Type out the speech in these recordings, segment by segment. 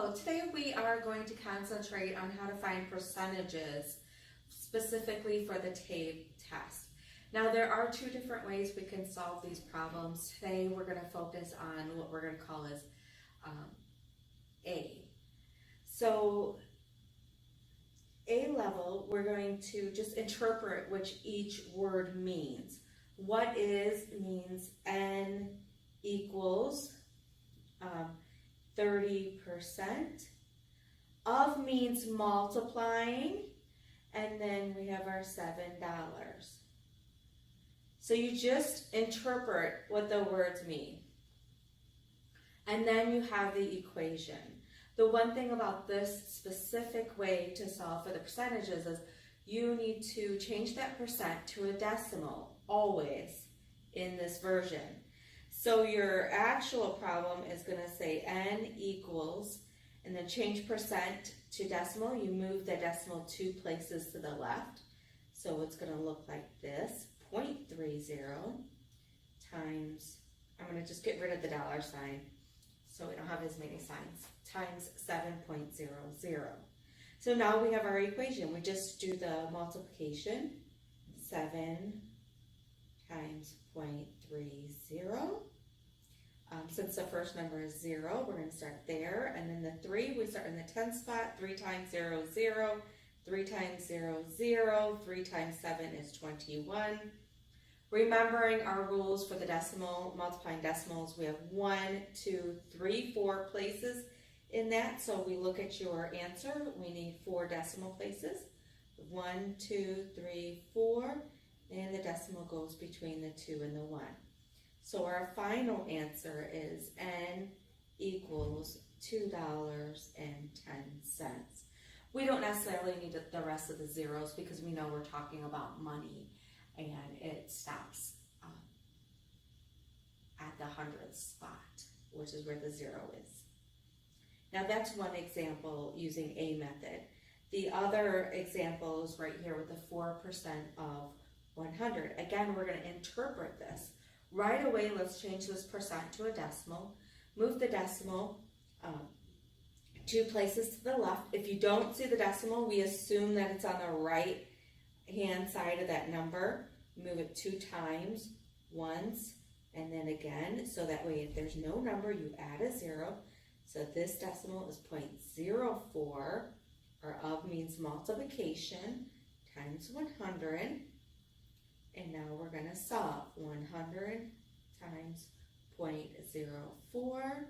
Hello, today we are going to concentrate on how to find percentages specifically for the TABE test. Now there are two different ways we can solve these problems. Today we're going to focus on what we're going to call as A. So A level, we're going to just interpret what each word means. What is means N equals 30%. Of means multiplying, and then we have our $7. So you just interpret what the words mean. And then you have the equation. The one thing about this specific way to solve for the percentages is you need to change that percent to a decimal, always, in this version. So your actual problem is going to say N equals, and then change percent to decimal. You move the decimal 2 places to the left. So it's going to look like this, 0.30 times, I'm going to just get rid of the dollar sign so we don't have as many signs, times 7.00. So now we have our equation. We just do the multiplication, 7 times 0.30. Since the first number is 0, we're going to start there. And then the 3, we start in the 10th spot. 3 times 0 is 0. 3 times 0 is 0. 3 times 7 is 21. Remembering our rules for the decimal, multiplying decimals, we have 1, 2, 3, 4 places in that. So we look at your answer. We need 4 decimal places. 1, 2, 3, 4. And the decimal goes between the 2 and the 1. So our final answer is N equals $2.10. We don't necessarily need the rest of the zeros because we know we're talking about money and it stops at the hundredth spot, which is where the 0 is. Now that's one example using A method. The other example is right here with the 4% of 100. Again, we're going to interpret this. Right away, let's change this percent to a decimal. Move the decimal 2 places to the left. If you don't see the decimal, we assume that it's on the right hand side of that number. Move it 2 times, once, and then again. So that way, if there's no number, you add a 0. So this decimal is 0.04, or of means multiplication, times 100. And now we're going to solve 100 times 0.04.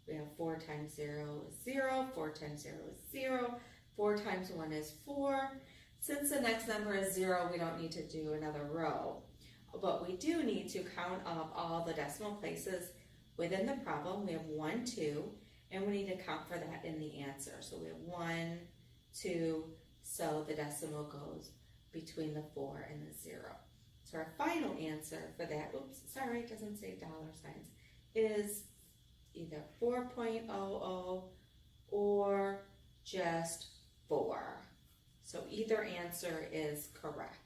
We have 4 times 0 is 0, 4 times 0 is 0, 4 times 1 is 4. Since the next number is 0, we don't need to do another row. But we do need to count up all the decimal places within the problem. We have 1, 2, and we need to count for that in the answer. So we have 1, 2, so the decimal goes between the 4 and the 0. So our final answer for that, oops, sorry, it doesn't say dollar signs, is either 4.00 or just 4. So either answer is correct.